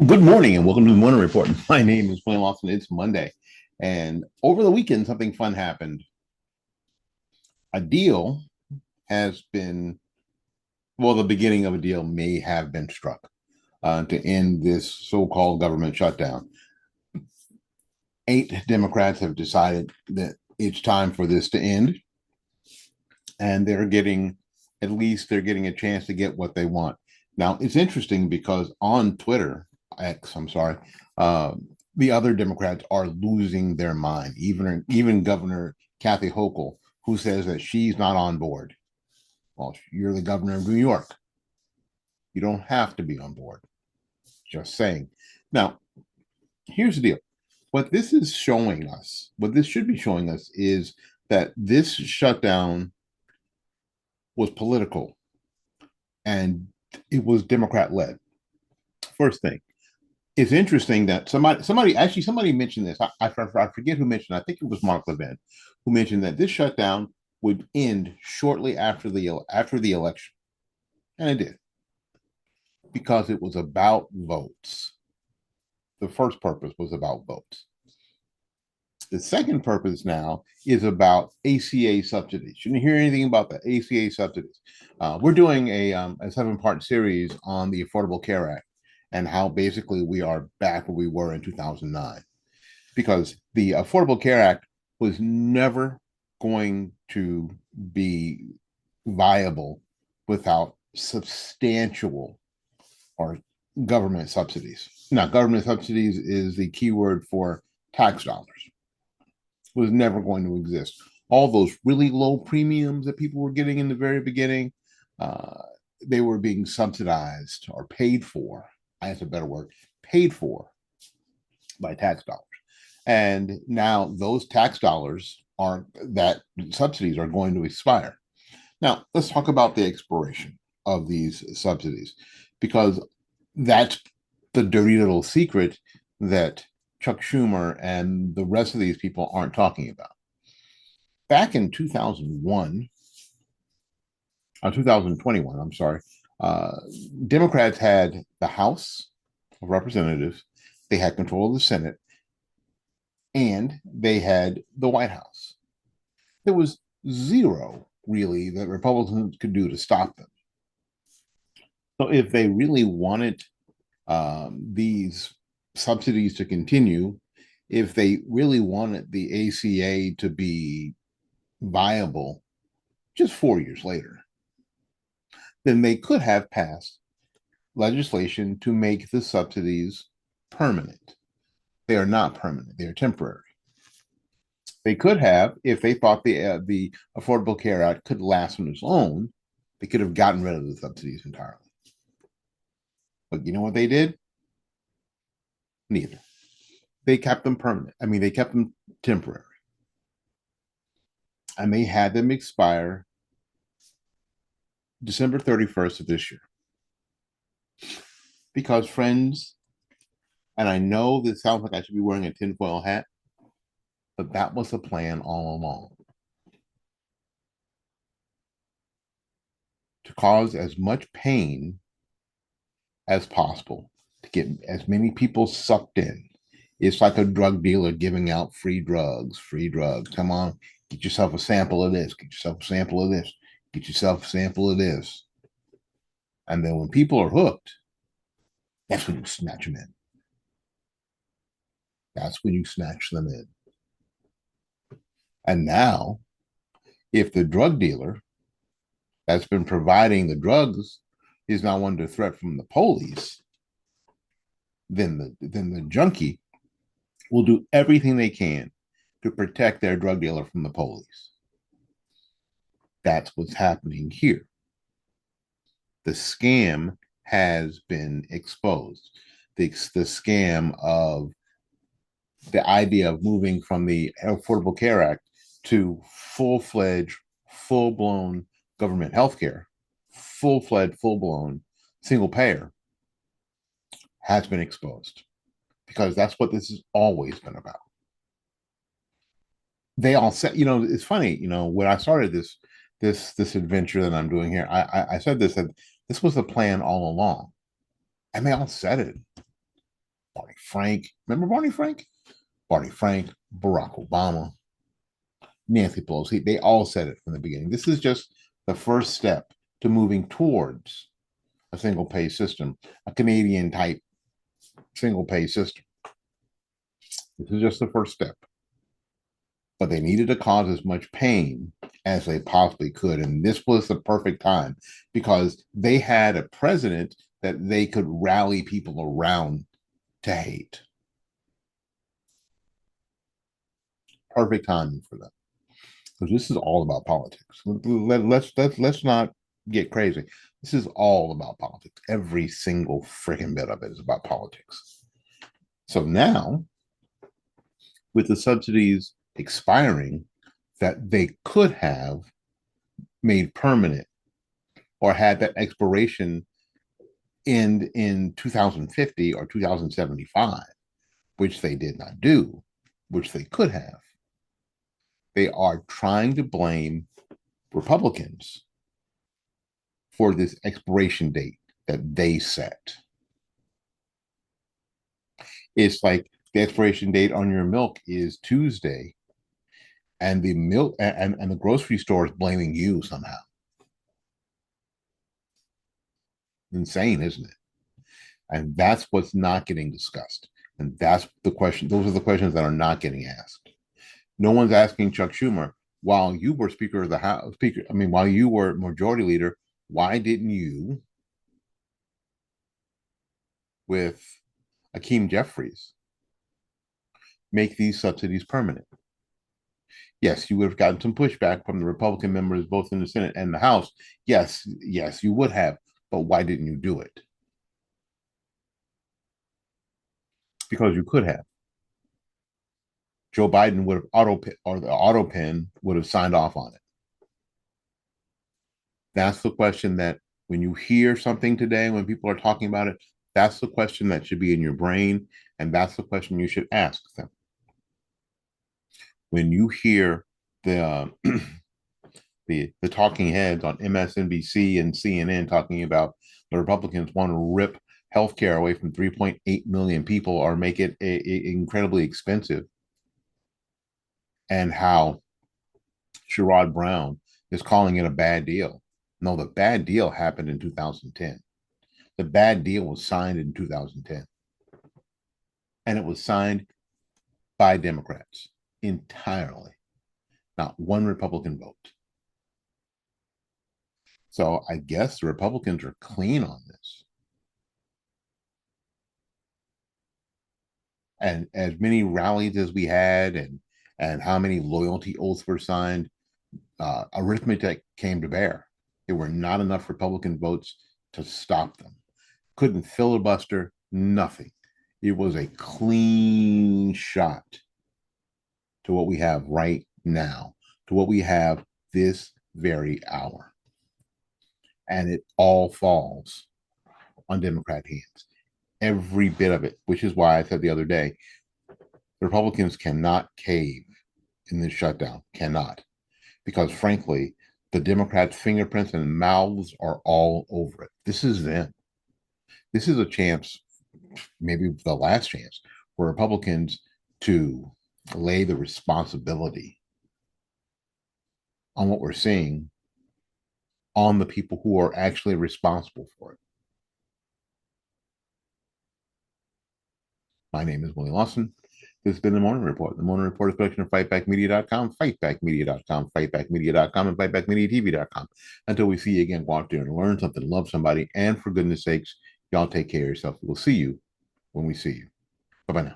Good morning and welcome to the Morning Report. My name is William Lawson. It's Monday. And over the weekend, something fun happened. A deal has been, well, the beginning of a deal may have been struck to end this so called government shutdown. 8 Democrats have decided that it's time for this to end. And they're getting a chance to get what they want. Now, it's interesting because on Twitter, X, I'm sorry, uh, the other Democrats are losing their mind. Even Governor Kathy Hochul, who says that she's not on board. Well, you're the governor of New York. You don't have to be on board. Just saying. Now, here's the deal. What this should be showing us is that this shutdown was political and it was Democrat led. First thing, it's interesting that somebody mentioned this. I forget who mentioned. I think it was Mark Levin who mentioned that this shutdown would end shortly after the election, and it did because it was about votes. The first purpose was about votes. The second purpose now is about ACA subsidies. You didn't hear anything about the ACA subsidies. We're doing a 7-part series on the Affordable Care Act and how basically we are back where we were in 2009 because the Affordable Care Act was never going to be viable without substantial or government subsidies. Now, government subsidies is the key word for tax dollars. Was never going to exist. All those really low premiums that people were getting in the very beginning, uh, they were being subsidized or paid for. That's a better word. Paid for by tax dollars. And now those tax dollars are that subsidies are going to expire. Now, let's talk about the expiration of these subsidies because that's the dirty little secret that Chuck Schumer and the rest of these people aren't talking about. Back in 2001, 2021, I'm sorry, uh, Democrats had the House of Representatives, they had control of the Senate, and they had the White House. There was zero, really, that Republicans could do to stop them. So if they really wanted these subsidies to continue, if they really wanted the ACA to be viable just 4 years later, then they could have passed legislation to make the subsidies permanent. They are not permanent, they are temporary. They could have, if they thought the Affordable Care Act could last on its own, they could have gotten rid of the subsidies entirely. But you know what they did? Neither. They kept them permanent. I mean, they kept them temporary. And they had them expire December 31st of this year. Because, friends, and I know this sounds like I should be wearing a tinfoil hat, but that was the plan all along. To cause as much pain as possible, to get as many people sucked in. It's like a drug dealer giving out free drugs, free drugs. Come on, get yourself a sample of this, get yourself a sample of this, get yourself a sample of this. And then when people are hooked, that's when you snatch them in. That's when you snatch them in. And now, if the drug dealer that's been providing the drugs is now under threat from the police, then the junkie will do everything they can to protect their drug dealer from the police. That's what's happening here. The scam has been exposed. The scam of the idea of moving from the Affordable Care Act to full-fledged, full-blown government health care, full-fledged, full-blown single payer has been exposed because that's what this has always been about. They all said, it's funny, when I started this adventure that I'm doing here, I said this that this was the plan all along, and they all said it. Barney Frank. Remember Barney Frank? Barney Frank, Barack Obama, Nancy Pelosi. They all said it from the beginning. This is just the first step to moving towards a single pay system, a Canadian type single pay system. This is just the first step. But they needed to cause as much pain as they possibly could. And this was the perfect time because they had a president that they could rally people around to hate. Perfect timing for them. Because this is all about politics. Let's not get crazy. This is all about politics. Every single freaking bit of it is about politics. So now, with the subsidies expiring that they could have made permanent or had that expiration end in 2050 or 2075, which they did not do, which they could have. They are trying to blame Republicans for this expiration date that they set. It's like the expiration date on your milk is Tuesday, and the milk and the grocery store is blaming you somehow. Insane, isn't it? And that's what's not getting discussed. And that's the question. Those are the questions that are not getting asked. No one's asking Chuck Schumer, while you were Speaker of the House, while you were Majority Leader, why didn't you, with Hakeem Jeffries, make these subsidies permanent? Yes, you would have gotten some pushback from the Republican members, both in the Senate and the House. Yes, you would have. But why didn't you do it? Because you could have. Joe Biden would have the auto pen would have signed off on it. That's the question that when you hear something today, when people are talking about it, that's the question that should be in your brain, and that's the question you should ask them. When you hear the the talking heads on MSNBC and CNN talking about the Republicans want to rip healthcare away from 3.8 million people or make it incredibly expensive, and how Sherrod Brown is calling it a bad deal. No, the bad deal happened in 2010. The bad deal was signed in 2010. And it was signed by Democrats entirely, not one Republican vote. So I guess the Republicans are clean on this. And as many rallies as we had and how many loyalty oaths were signed, arithmetic came to bear. There were not enough Republican votes to stop them. Couldn't filibuster, nothing. It was a clean shot to what we have right now, to what we have this very hour. And it all falls on Democrat hands. Every bit of it, which is why I said the other day, the Republicans cannot cave in this shutdown, cannot. Because frankly, the Democrats' fingerprints and mouths are all over it. This is them. This is a chance, maybe the last chance, for Republicans to lay the responsibility on what we're seeing on the people who are actually responsible for it. My name is Willie Lawson. This has been the Morning Report. The Morning Report is a collection of fightbackmedia.com, fightbackmedia.com, fightbackmedia.com, and fightbackmediatv.com. Until we see you again, go out there and learn something, love somebody, and for goodness sakes, y'all take care of yourself. We'll see you when we see you. Bye-bye now.